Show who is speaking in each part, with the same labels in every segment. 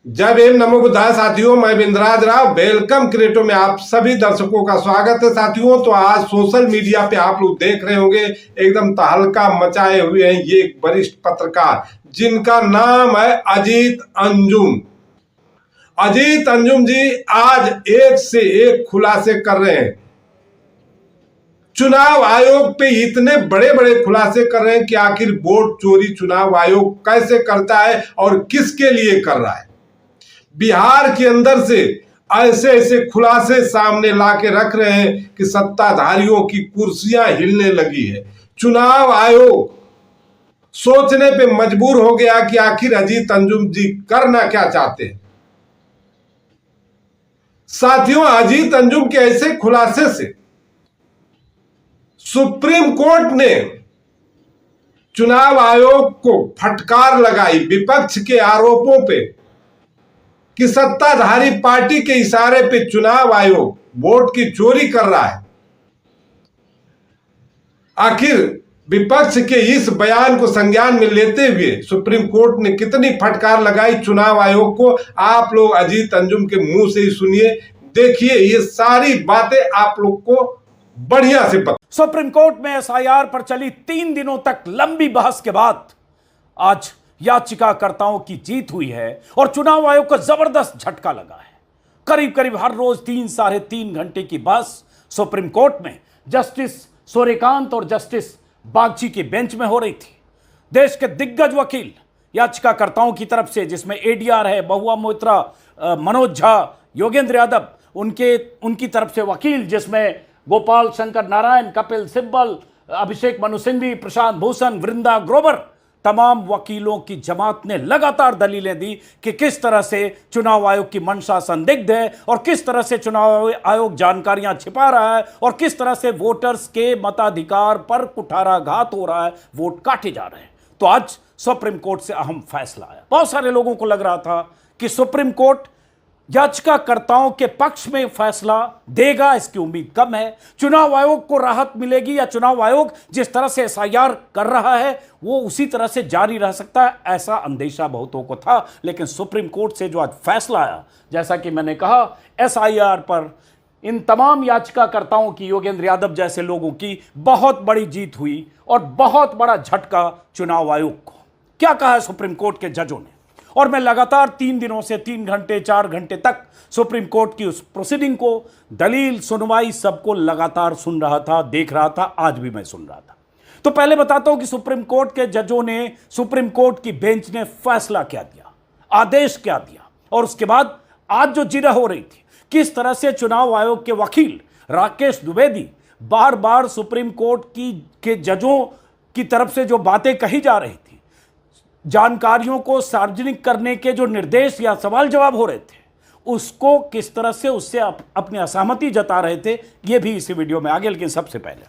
Speaker 1: जय भीम, नमो बुद्धाय। साथियों, मैं बिंद्राज राव वेलकम क्रिएटो में आप सभी दर्शकों का स्वागत है। साथियों, तो आज सोशल मीडिया पे आप लोग देख रहे होंगे एकदम तहलका मचाए हुए हैं ये एक वरिष्ठ पत्रकार जिनका नाम है अजीत अंजुम। अजीत अंजुम जी आज एक से एक खुलासे कर रहे हैं। चुनाव आयोग पे इतने बड़े बड़े खुलासे कर रहे हैं कि आखिर वोट चोरी चुनाव आयोग कैसे करता है और किसके लिए कर रहा है। बिहार के अंदर से ऐसे ऐसे खुलासे सामने लाके रख रहे हैं कि सत्ताधारियों की कुर्सियां हिलने लगी है। चुनाव आयोग सोचने पे मजबूर हो गया कि आखिर अजीत अंजुम जी करना क्या चाहते हैं। साथियों, अजीत अंजुम के ऐसे खुलासे से सुप्रीम कोर्ट ने चुनाव आयोग को फटकार लगाई विपक्ष के आरोपों पे कि सत्ताधारी पार्टी के इशारे पे चुनाव आयोग वोट की चोरी कर रहा है। आखिर विपक्ष के इस बयान को संज्ञान में लेते हुए सुप्रीम कोर्ट ने कितनी फटकार लगाई चुनाव आयोग को, आप लोग अजीत अंजुम के मुंह से ही सुनिए। देखिए, ये सारी बातें आप लोग को बढ़िया से पता।
Speaker 2: सुप्रीम कोर्ट में एसआईआर पर चली 3 दिनों तक लंबी बहस के बाद आज याचिकाकर्ताओं की जीत हुई है और चुनाव आयोग को जबरदस्त झटका लगा है। करीब करीब हर रोज 3 साढ़े 3 घंटे की बहस सुप्रीम कोर्ट में जस्टिस सूर्यकांत और जस्टिस बागची के बेंच में हो रही थी। देश के दिग्गज वकील याचिकाकर्ताओं की तरफ से, जिसमें एडीआर है, बहुआ मोइत्रा, मनोज झा, योगेंद्र यादव, उनकी तरफ से वकील जिसमें गोपाल शंकर नारायण, कपिल सिब्बल, अभिषेक मनु सिंघवी, प्रशांत भूषण, वृंदा ग्रोवर, तमाम वकीलों की जमात ने लगातार दलीलें दी कि किस तरह से चुनाव आयोग की मंशा संदिग्ध है और किस तरह से चुनाव आयोग जानकारियां छिपा रहा है और किस तरह से वोटर्स के मताधिकार पर कुठाराघात हो रहा है, वोट काटे जा रहे हैं। तो आज सुप्रीम कोर्ट से अहम फैसला आया। बहुत सारे लोगों को लग रहा था कि सुप्रीम कोर्ट याचिकाकर्ताओं के पक्ष में फैसला देगा, इसकी उम्मीद कम है। चुनाव आयोग को राहत मिलेगी या चुनाव आयोग जिस तरह से एसआईआर कर रहा है वो उसी तरह से जारी रह सकता है, ऐसा अंदेशा बहुतों को था। लेकिन सुप्रीम कोर्ट से जो आज फैसला आया, जैसा कि मैंने कहा, एसआईआर पर इन तमाम याचिकाकर्ताओं की, योगेंद्र यादव जैसे लोगों की बहुत बड़ी जीत हुई और बहुत बड़ा झटका चुनाव आयोग को। क्या कहा है सुप्रीम कोर्ट के जजों ने? और मैं लगातार 3 दिनों से 3 घंटे 4 घंटे तक सुप्रीम कोर्ट की उस प्रोसीडिंग को, दलील, सुनवाई, सबको लगातार सुन रहा था, देख रहा था। आज भी मैं सुन रहा था। तो पहले बताता हूं कि सुप्रीम कोर्ट के जजों ने, सुप्रीम कोर्ट की बेंच ने फैसला क्या दिया, आदेश क्या दिया, और उसके बाद आज जो जिरह हो रही थी, किस तरह से चुनाव आयोग के वकील राकेश द्विवेदी बार बार सुप्रीम कोर्ट के जजों की तरफ से जो बातें कही जा रही थी, जानकारियों को सार्वजनिक करने के जो निर्देश या सवाल जवाब हो रहे थे, उसको किस तरह से उससे अपनी असहमति जता रहे थे, यह भी इसी वीडियो में आगे। लेकिन सबसे पहले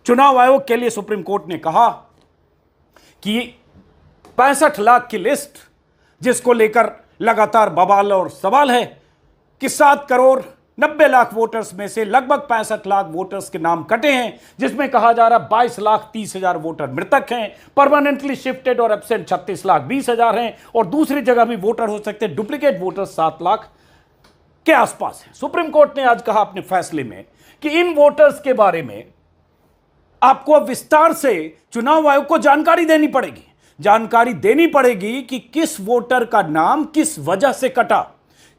Speaker 2: चुनाव आयोग के लिए सुप्रीम कोर्ट ने कहा कि 65 लाख की लिस्ट, जिसको लेकर लगातार बवाल और सवाल है कि 7 करोड़ 90 लाख वोटर्स में से लगभग 65 लाख वोटर्स के नाम कटे हैं, जिसमें कहा जा रहा 22 लाख 30 हजार वोटर मृतक हैं, परमानेंटली शिफ्टेड और एब्सेंट 36 लाख 20 हजार हैं, और दूसरी जगह भी वोटर हो सकते हैं, डुप्लीकेट वोटर्स 7 लाख के आसपास है। सुप्रीम कोर्ट ने आज कहा अपने फैसले में कि इन वोटर्स के बारे में आपको विस्तार से चुनाव आयोग को जानकारी देनी पड़ेगी। जानकारी देनी पड़ेगी कि किस वोटर का नाम किस वजह से कटा।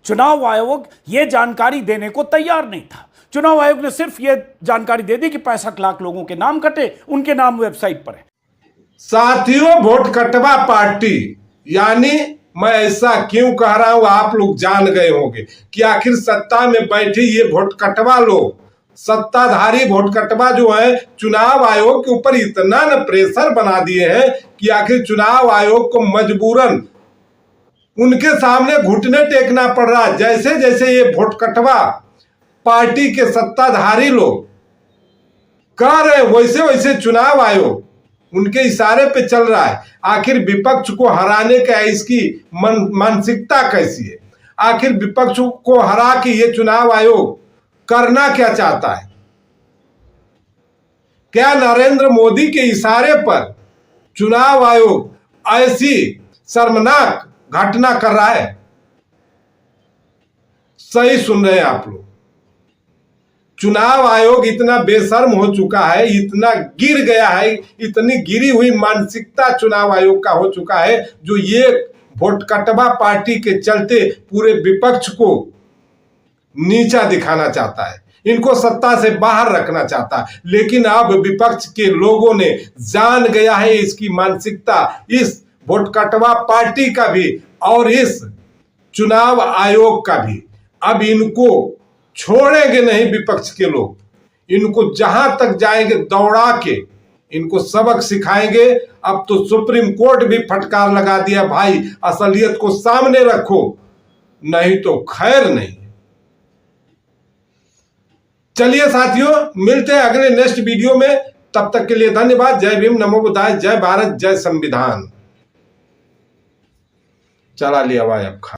Speaker 2: चुनाव आयोग यह जानकारी देने को तैयार नहीं था। चुनाव आयोग ने सिर्फ यह जानकारी दे दी कि 65 लाख लोगों के नाम कटे, उनके नाम वेबसाइट पर है।
Speaker 1: साथियों, वोट कटवा पार्टी, यानी मैं ऐसा क्यों कह रहा हूं, आप लोग जान गए होंगे कि आखिर सत्ता में बैठे ये वोट कटवा लोग, सत्ताधारी वोट कटवा जो है, चुनाव आयोग के ऊपर इतना न प्रेशर बना दिए हैं कि आखिर चुनाव आयोग को मजबूरन उनके सामने घुटने टेकना पड़ रहा है। जैसे जैसे ये वोट कटवा पार्टी के सत्ताधारी लोग कह रहे हैं, वैसे वैसे चुनाव आयोग उनके इशारे पे चल रहा है। आखिर विपक्ष को हराने का इसकी मानसिकता कैसी है? आखिर विपक्ष को हरा के ये चुनाव आयोग करना क्या चाहता है? क्या नरेंद्र मोदी के इशारे पर चुनाव आयोग ऐसी शर्मनाक घटना कर रहा है? सही सुन रहे हैं आप लोग। चुनाव आयोग इतना बेशर्म हो चुका है, इतना गिर गया है, इतनी गिरी हुई मानसिकता चुनाव आयोग का हो चुका है, जो ये वोट कटवा पार्टी के चलते पूरे विपक्ष को नीचा दिखाना चाहता है, इनको सत्ता से बाहर रखना चाहता है। लेकिन अब विपक्ष के लोगों ने जान गया है इसकी मानसिकता, इस वोट कटवा पार्टी का भी और इस चुनाव आयोग का भी। अब इनको छोड़ेंगे नहीं विपक्ष के लोग, इनको जहां तक जाएंगे दौड़ा के इनको सबक सिखाएंगे। अब तो सुप्रीम कोर्ट भी फटकार लगा दिया, भाई असलियत को सामने रखो, नहीं तो खैर नहीं। चलिए साथियों, मिलते हैं अगले नेक्स्ट वीडियो में, तब तक के लिए धन्यवाद। जय भीम, नमो बुद्धाय, जय भारत, जय संविधान। चला लिया भाई अब खा।